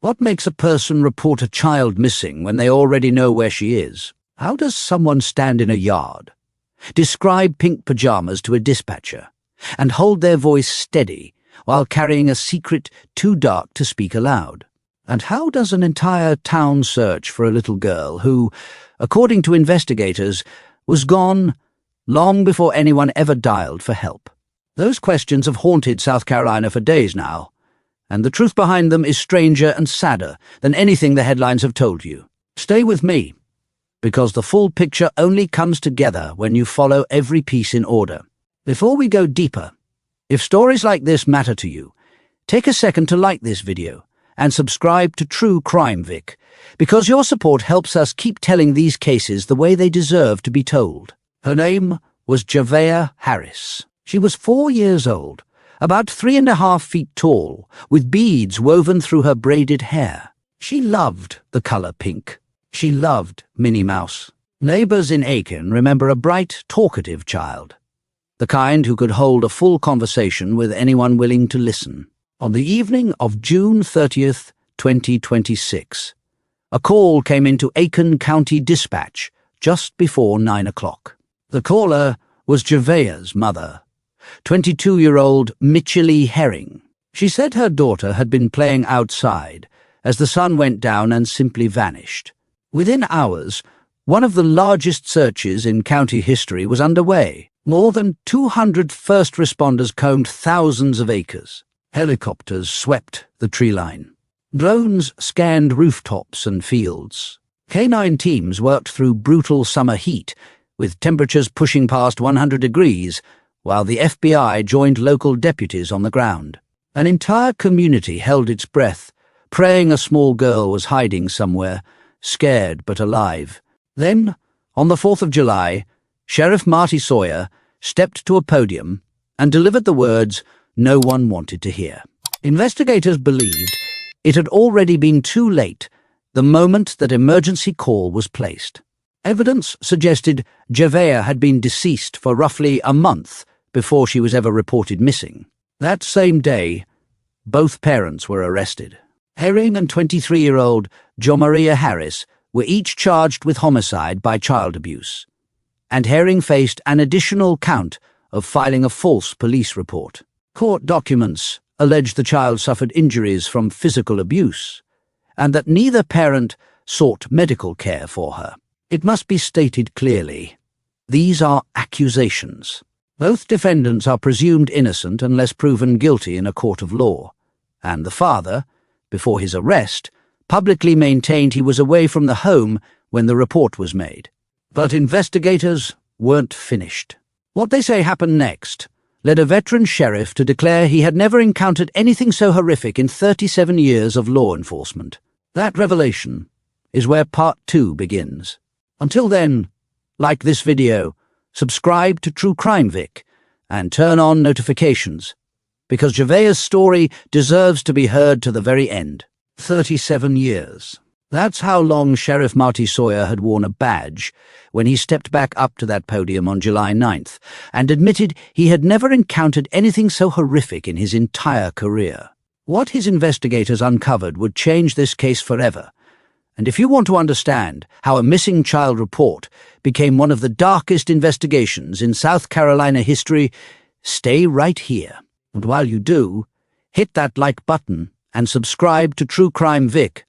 What makes a person report a child missing when they already know where she is? How does someone stand in a yard, describe pink pajamas to a dispatcher, and hold their voice steady while carrying a secret too dark to speak aloud? And how does an entire town search for a little girl who, according to investigators, was gone long before anyone ever dialed for help? Those questions have haunted South Carolina for days now, and the truth behind them is stranger and sadder than anything the headlines have told you. Stay with me, because the full picture only comes together when you follow every piece in order. Before we go deeper, if stories like this matter to you, take a second to like this video and subscribe to True Crime Vic, because your support helps us keep telling these cases the way they deserve to be told. Her name was Javeayah Harris. She was 4 years old, about 3.5 feet tall, with beads woven through her braided hair. She loved the color pink. She loved Minnie Mouse. Neighbors in Aiken remember a bright, talkative child, the kind who could hold a full conversation with anyone willing to listen. On the evening of June 30th, 2026, a call came into Aiken County Dispatch just before 9 o'clock. The caller was Javeayah's mother, 22-year-old Mitchell Herring. She said her daughter had been playing outside as the sun went down and simply vanished. Within hours, one of the largest searches in county history was underway. More than 200 first responders combed thousands of acres. Helicopters swept the tree line. Drones scanned rooftops and fields. Canine teams worked through brutal summer heat, with temperatures pushing past 100 degrees, while the FBI joined local deputies on the ground. An entire community held its breath, praying a small girl was hiding somewhere, scared but alive. Then, on the 4th of July, Sheriff Marty Sawyer stepped to a podium and delivered the words no one wanted to hear. Investigators believed it had already been too late the moment that emergency call was placed. Evidence suggested Javeayah had been deceased for roughly a month before she was ever reported missing. That same day, both parents were arrested. Herring and 23-year-old Javeayah Harris were each charged with homicide by child abuse, and Herring faced an additional count of filing a false police report. Court documents alleged the child suffered injuries from physical abuse, and that neither parent sought medical care for her. It must be stated clearly, these are accusations. Both defendants are presumed innocent unless proven guilty in a court of law, and the father, before his arrest, publicly maintained he was away from the home when the report was made. But investigators weren't finished. What they say happened next led a veteran sheriff to declare he had never encountered anything so horrific in 37 years of law enforcement. That revelation is where part 2 begins. Until then, like this video, subscribe to True Crime Vic, and turn on notifications, because Javeayah's story deserves to be heard to the very end. 37 years. That's how long Sheriff Marty Sawyer had worn a badge when he stepped back up to that podium on July 9th and admitted he had never encountered anything so horrific in his entire career. What his investigators uncovered would change this case forever. And if you want to understand how a missing child report became one of the darkest investigations in South Carolina history, stay right here. And while you do, hit that like button and subscribe to True Crime Vic,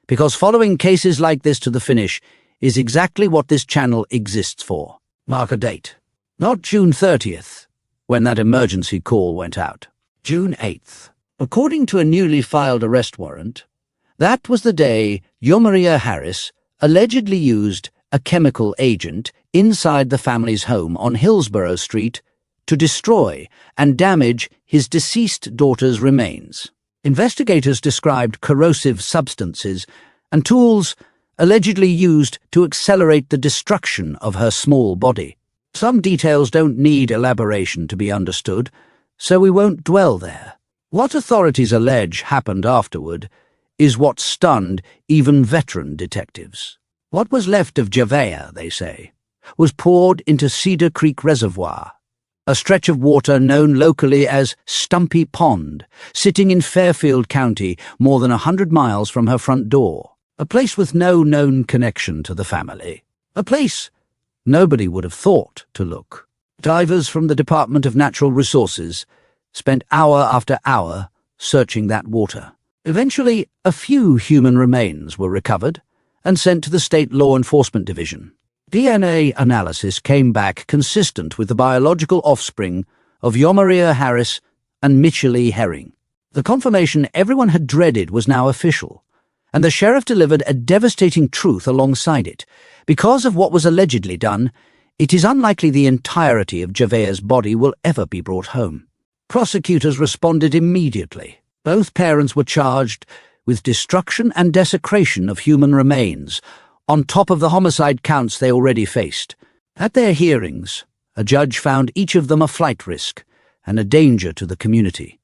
because following cases like this to the finish is exactly what this channel exists for. Mark a date. Not June 30th, when that emergency call went out. June 8th. According to a newly filed arrest warrant, that was the day Javeayah Harris allegedly used a chemical agent inside the family's home on Hillsborough Street to destroy and damage his deceased daughter's remains. Investigators described corrosive substances and tools allegedly used to accelerate the destruction of her small body. Some details don't need elaboration to be understood, so we won't dwell there. What authorities allege happened afterward is what stunned even veteran detectives. What was left of Javeayah, they say, was poured into Cedar Creek Reservoir, a stretch of water known locally as Stumpy Pond, sitting in Fairfield County, more than 100 miles from her front door. A place with no known connection to the family. A place nobody would have thought to look. Divers from the Department of Natural Resources spent hour after hour searching that water. Eventually, a few human remains were recovered and sent to the State Law Enforcement Division. DNA analysis came back consistent with the biological offspring of Javeayah Harris and Mitchell Herring. The confirmation everyone had dreaded was now official, and the sheriff delivered a devastating truth alongside it. Because of what was allegedly done, it is unlikely the entirety of Javeayah's body will ever be brought home. Prosecutors responded immediately. Both parents were charged with destruction and desecration of human remains, on top of the homicide counts they already faced. At their hearings, a judge found each of them a flight risk and a danger to the community,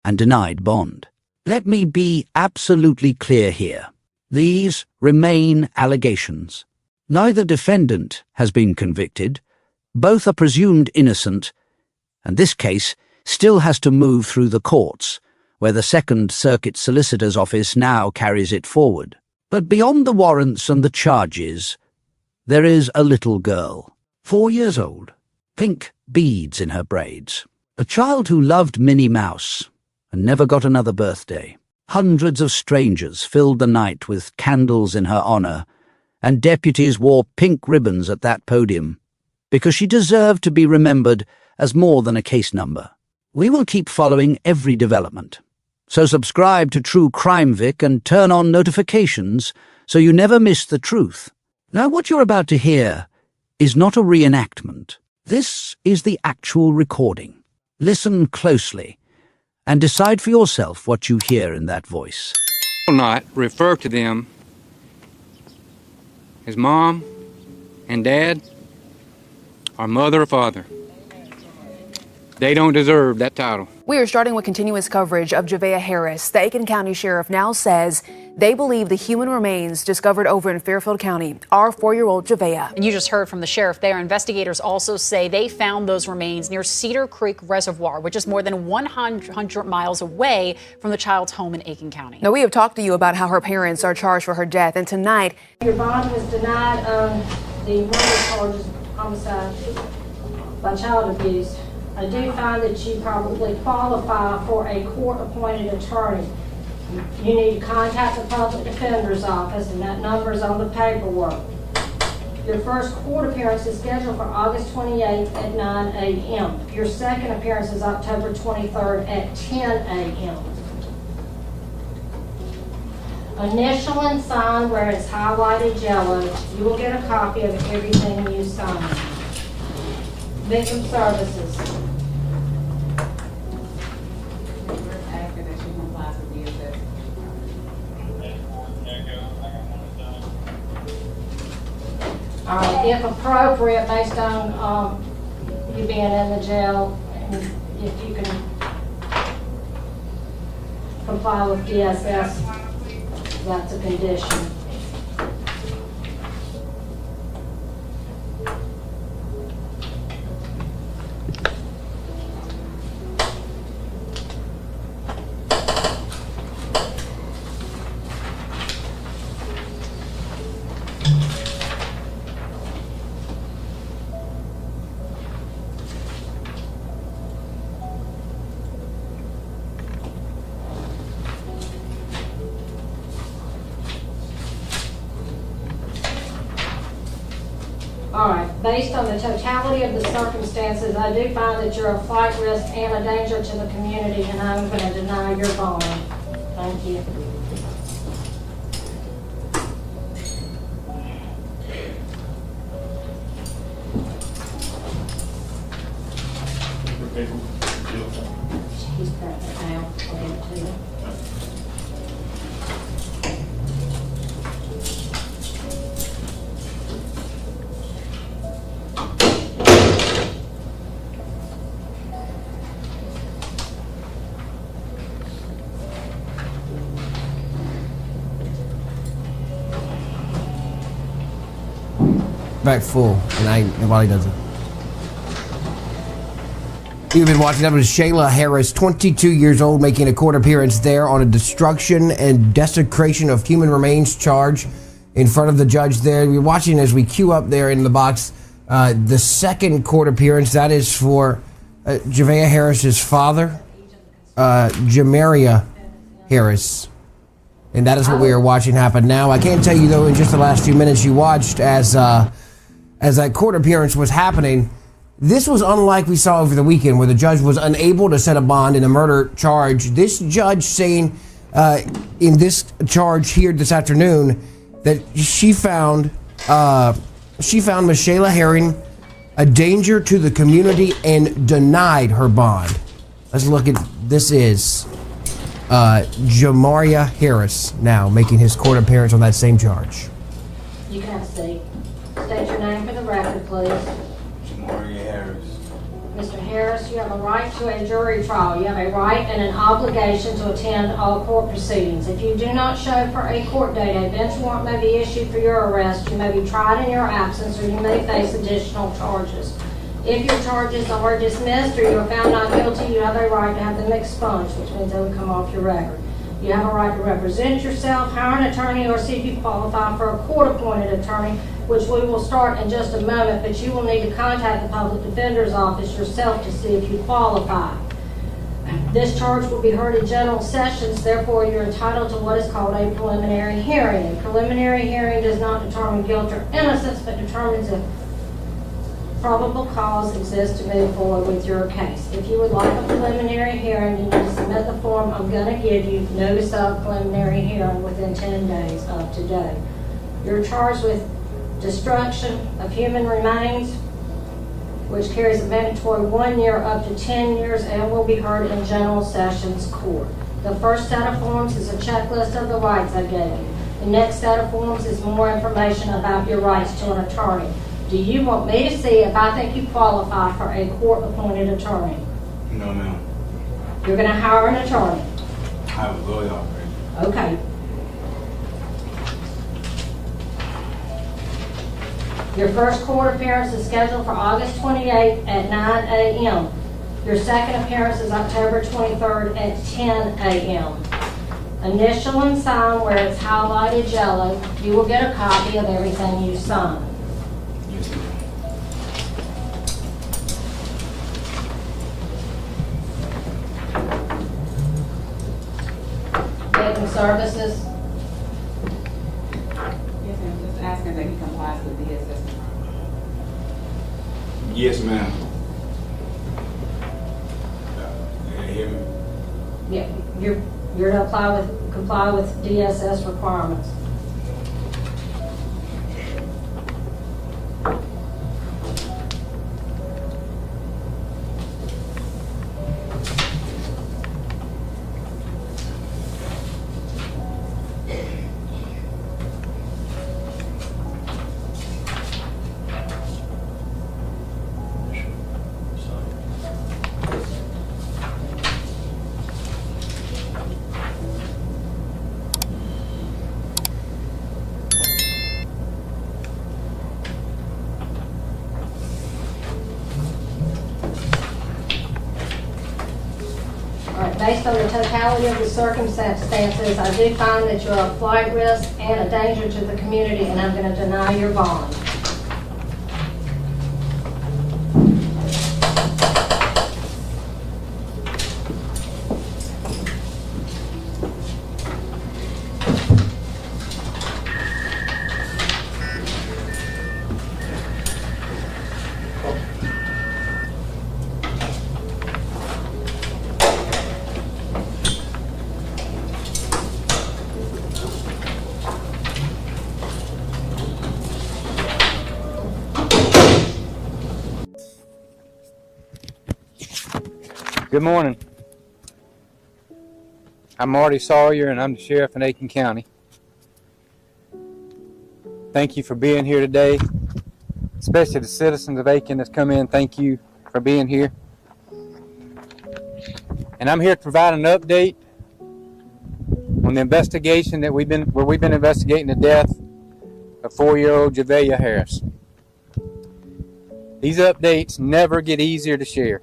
and denied bond. Let me be absolutely clear here. These remain allegations. Neither defendant has been convicted. Both are presumed innocent, and this case still has to move through the courts, where the Second Circuit Solicitor's Office now carries it forward. But beyond the warrants and the charges, there is a little girl, 4 years old, pink beads in her braids, a child who loved Minnie Mouse and never got another birthday. Hundreds of strangers filled the night with candles in her honor, and deputies wore pink ribbons at that podium, because she deserved to be remembered as more than a case number. We will keep following every development. So subscribe to True Crime Vic and turn on notifications so you never miss the truth. Now, what you're about to hear is not a reenactment. This is the actual recording. Listen closely and decide for yourself what you hear in that voice. Will not refer to them as mom and dad or mother or father. They don't deserve that title. We are starting with continuous coverage of Javeayah Harris. The Aiken County Sheriff now says they believe the human remains discovered over in Fairfield County are 4-year-old Javeayah. And you just heard from the sheriff there. Investigators also say they found those remains near Cedar Creek Reservoir, which is more than 100 miles away from the child's home in Aiken County. Now, we have talked to you about how her parents are charged for her death, and tonight your bond was denied on the murder charges, homicide by child abuse. I do find that you probably qualify for a court-appointed attorney. You need to contact the public defender's office, and that number is on the paperwork. Your first court appearance is scheduled for August 28th at 9 a.m. Your second appearance is October 23rd at 10 a.m. Initial and sign where it's highlighted yellow. You will get a copy of everything you sign. Victim services. All right, if appropriate, based on you being in the jail, and if you can comply with DSS, that's a condition. All right, based on the totality of the circumstances, I do find that you're a flight risk and a danger to the community, and I'm going to deny your bond. Thank you. He's pregnant now. I'll give it to you. Back full, and nobody does it. You've been watching. That was Javeayah Harris, 22 years old, making a court appearance there on a destruction and desecration of human remains charge in front of the judge there. We're watching as we queue up there in the box the second court appearance. That is for Javeayah Harris's father, Javeayah Harris. And that is what we are watching happen now. I can tell you, though, in just the last few minutes you watched as that court appearance was happening, this was unlike we saw over the weekend where the judge was unable to set a bond in a murder charge. This judge saying in this charge here this afternoon that she found Ms. Javeayah Harris a danger to the community and denied her bond. Let's look at this. Is Javeayah Harris now making his court appearance on that same charge. You can have a seat. State your name for the record, please. Javeayah Harris. Mr. Harris, you have a right to a jury trial. You have a right and an obligation to attend all court proceedings. If you do not show for a court date, a bench warrant may be issued for your arrest. You may be tried in your absence, or you may face additional charges. If your charges are dismissed or you are found not guilty, you have a right to have them expunged, which means they will come off your record. You have a right to represent yourself, hire an attorney, or see if you qualify for a court-appointed attorney, which we will start in just a moment, but you will need to contact the public defender's office yourself to see if you qualify. This charge will be heard in general sessions, therefore you're entitled to what is called a preliminary hearing. A preliminary hearing does not determine guilt or innocence, but determines if probable cause exists to move forward with your case. If you would like a preliminary hearing, you need to submit the form I'm going to give you, notice of preliminary hearing, within 10 days of today. You're charged with destruction of human remains, which carries a mandatory 1 year up to 10 years and will be heard in general sessions court. The first set of forms is a checklist of the rights I gave you. The next set of forms is more information about your rights to an attorney. Do you want me to see if I think you qualify for a court-appointed attorney? No, ma'am. You're going to hire an attorney? I have a lawyer already. Okay. Your first court appearance is scheduled for August 28th at 9 a.m. Your second appearance is October 23rd at 10 a.m. Initial and sign where it's highlighted yellow. You will get a copy of everything you sign. Yes, ma'am. Aiken Services. Yes, ma'am. Just asking that he complies with the assessment. Yes, ma'am. Can you hear me? Yeah, you're to comply with DSS requirements. Based on the totality of the circumstances, I do find that you're a flight risk and a danger to the community, and I'm going to deny your bond. Good morning. I'm Marty Sawyer, and I'm the sheriff in Aiken County. Thank you for being here today, especially the citizens of Aiken that's come in. Thank you for being here. And I'm here to provide an update on the investigation that we've been investigating the death of 4-year-old Javeayah Harris. These updates never get easier to share.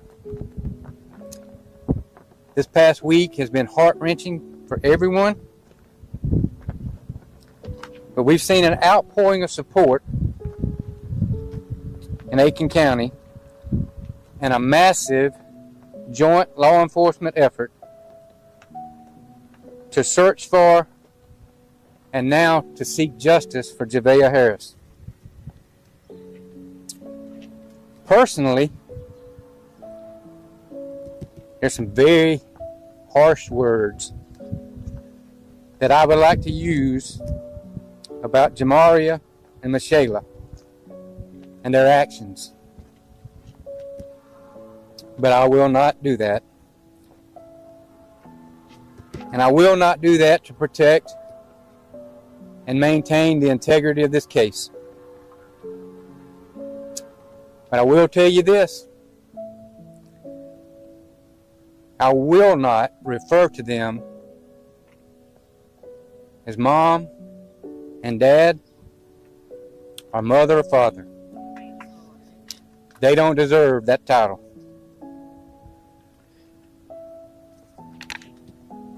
This past week has been heart-wrenching for everyone, but we've seen an outpouring of support in Aiken County and a massive joint law enforcement effort to search for and now to seek justice for Javeayah Harris. Personally, there's some very harsh words that I would like to use about Javeayah and Michaela and their actions. But I will not do that. And I will not do that to protect and maintain the integrity of this case. But I will tell you this. I will not refer to them as mom and dad or mother or father. They don't deserve that title.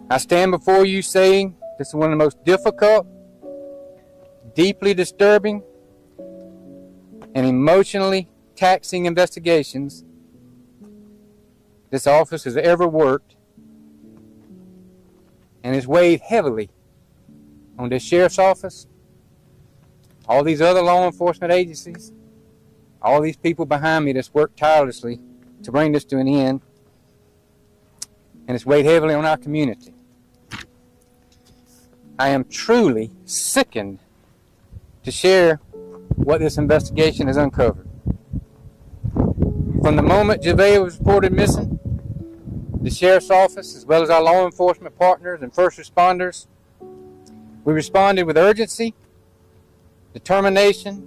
I stand before you saying this is one of the most difficult, deeply disturbing, and emotionally taxing investigations this office has ever worked, and it's weighed heavily on this sheriff's office, all these other law enforcement agencies, all these people behind me that's worked tirelessly to bring this to an end, and it's weighed heavily on our community. I am truly sickened to share what this investigation has uncovered. From the moment Javeayah was reported missing, the sheriff's office, as well as our law enforcement partners and first responders, we responded with urgency, determination,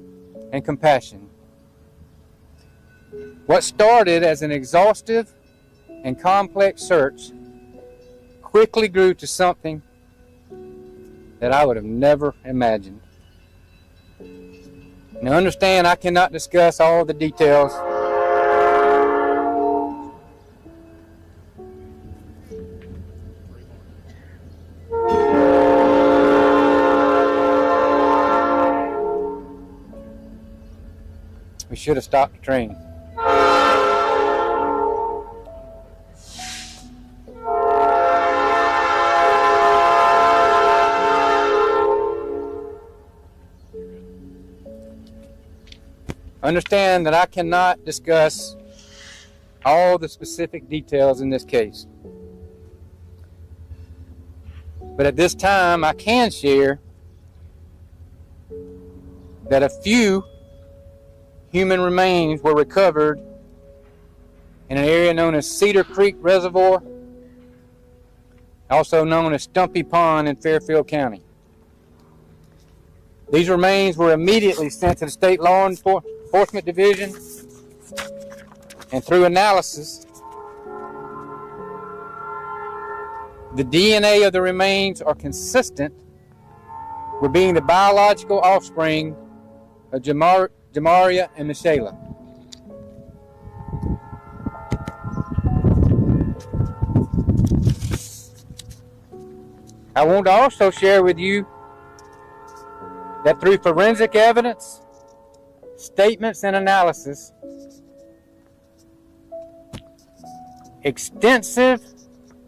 and compassion. What started as an exhaustive and complex search quickly grew to something that I would have never imagined. Now understand, I cannot discuss all the details. We should have stopped the train. Understand that I cannot discuss all the specific details in this case. But at this time, I can share that a few human remains were recovered in an area known as Cedar Creek Reservoir, also known as Stumpy Pond in Fairfield County. These remains were immediately sent to the State Law Enforcement Division, and through analysis, the DNA of the remains are consistent with being the biological offspring of Javeayah and Michaela. I want to also share with you that through forensic evidence, statements, and analysis, extensive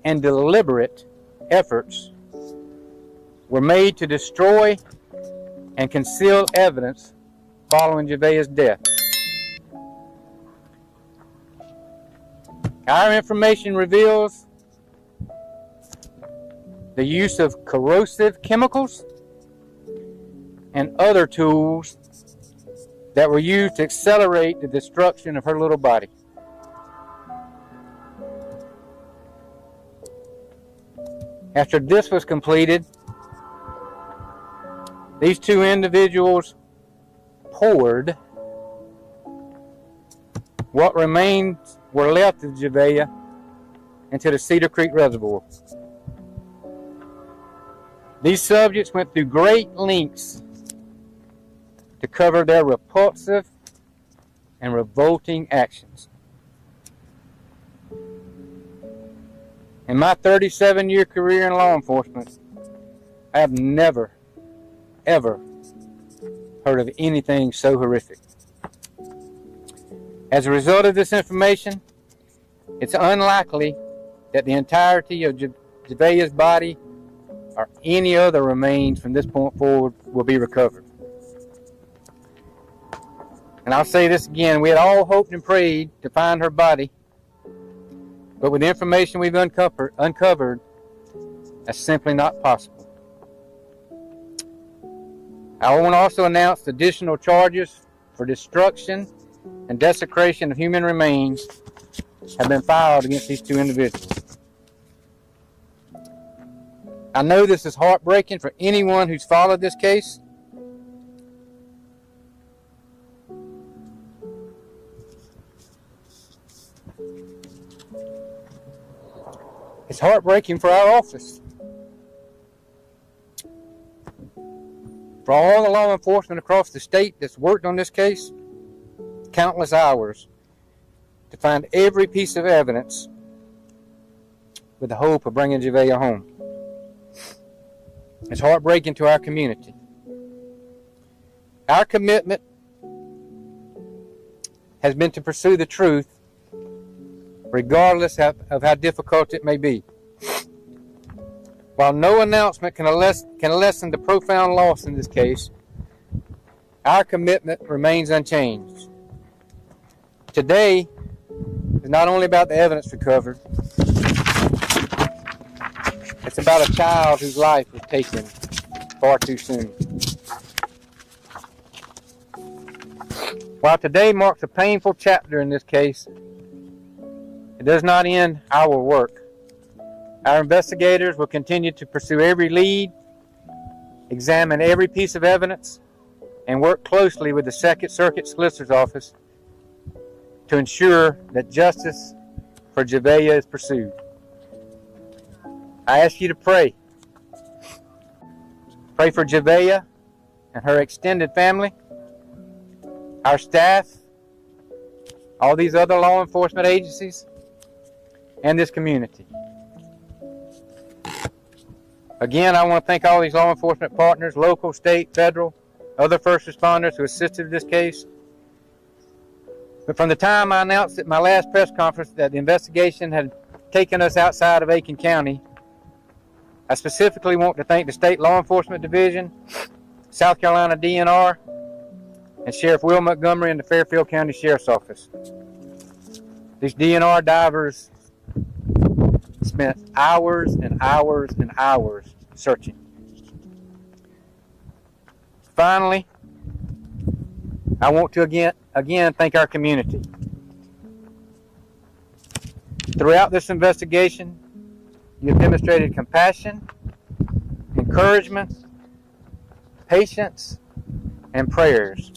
and deliberate efforts were made to destroy and conceal evidence following Javeayah's death. Our information reveals the use of corrosive chemicals and other tools that were used to accelerate the destruction of her little body. After this was completed, these two individuals poured what remains were left of Javeayah into the Cedar Creek Reservoir. These subjects went through great lengths to cover their repulsive and revolting actions. And In my 37-year career in law enforcement, I have never, ever heard of anything so horrific. As a result of this information, it's unlikely that the entirety of Javeayah's body or any other remains from this point forward will be recovered. And I'll say this again, we had all hoped and prayed to find her body, but with the information we've uncovered, that's simply not possible. I want to also announce additional charges for destruction and desecration of human remains have been filed against these two individuals. I know this is heartbreaking for anyone who's followed this case. It's heartbreaking for our office. For all the law enforcement across the state that's worked on this case, countless hours to find every piece of evidence with the hope of bringing Javeayah home. It's heartbreaking to our community. Our commitment has been to pursue the truth regardless of how difficult it may be. While no announcement can lessen the profound loss in this case, our commitment remains unchanged. Today is not only about the evidence recovered, it's about a child whose life was taken far too soon. While today marks a painful chapter in this case, it does not end our work. Our investigators will continue to pursue every lead, examine every piece of evidence, and work closely with the Second Circuit Solicitor's Office to ensure that justice for Javeayah is pursued. I ask you to pray. Pray for Javeayah and her extended family, our staff, all these other law enforcement agencies, and this community. Again, I want to thank all these law enforcement partners, local, state, federal, other first responders who assisted in this case. But from the time I announced at my last press conference that the investigation had taken us outside of Aiken County, I specifically want to thank the State Law Enforcement Division, South Carolina DNR, and Sheriff Will Montgomery and the Fairfield County Sheriff's Office. These DNR divers spent hours and hours and hours searching. Finally, I want to again thank our community. Throughout this investigation, you have demonstrated compassion, encouragement, patience, and prayers.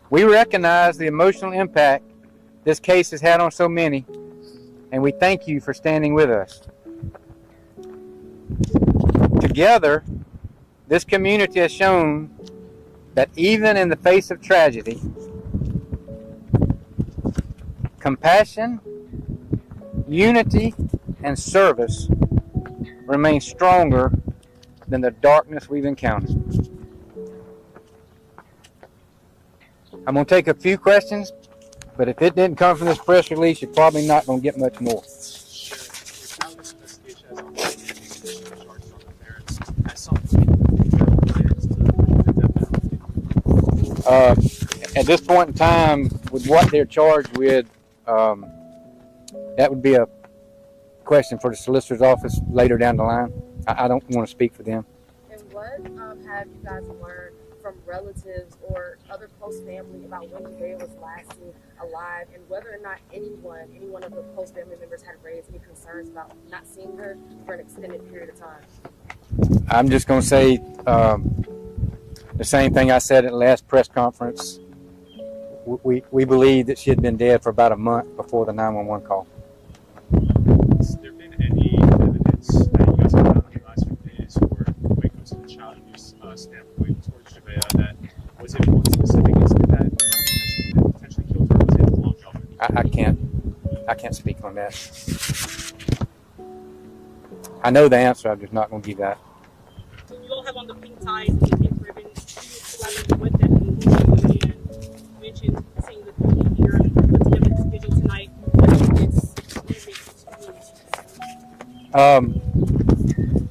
We recognize the emotional impact this case has had on so many, and we thank you for standing with us. Together, this community has shown that even in the face of tragedy, compassion, unity, and service remain stronger than the darkness we've encountered. I'm going to take a few questions, but if it didn't come from this press release, you're probably not going to get much more. At this point in time, with what they're charged with, that would be a question for the solicitor's office later down the line. I don't want to speak for them. And what have you guys learned from relatives or other close family about when Javeayah was last seen alive, and whether or not any one of the close family members had raised any concerns about not seeing her for an extended period of time? I'm just going to say the same thing I said at the last press conference. We believe that she had been dead for about a month before the 911 call. Has there been any evidence that you guys have found on your last few days, or when it comes to the child abuse standpoint towards Javeayah, that was it one specific incident that potentially killed her? Was it a long job? I can't I can't speak on that. I know the answer. I'm just not going to give that. So you all have on the pink ties and the pink ribbons. Can you elaborate what that means? And mention seeing the community here put together this vigil tonight.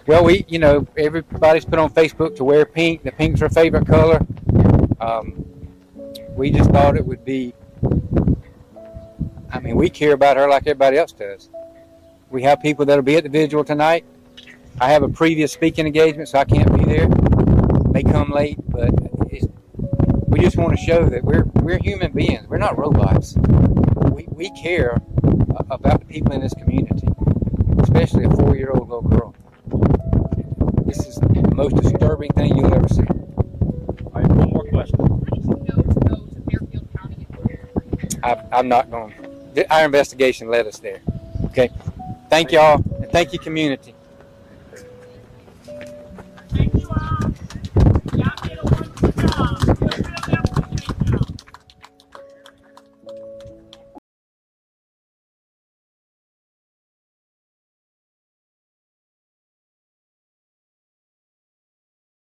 What well, everybody's put on Facebook to wear pink. The pink's our favorite color. We just thought it would be, we care about her like everybody else does. We have people that'll be at the vigil tonight. I have a previous speaking engagement, so I can't be there. May come late, but we just want to show that we're human beings. We're not robots. We care about the people in this community, especially a 4-year-old little girl. This is the most disturbing thing you'll ever see. I have one more question. I'm not going. Our investigation led us there. Okay. Thank y'all, and thank you, community. Thank you all.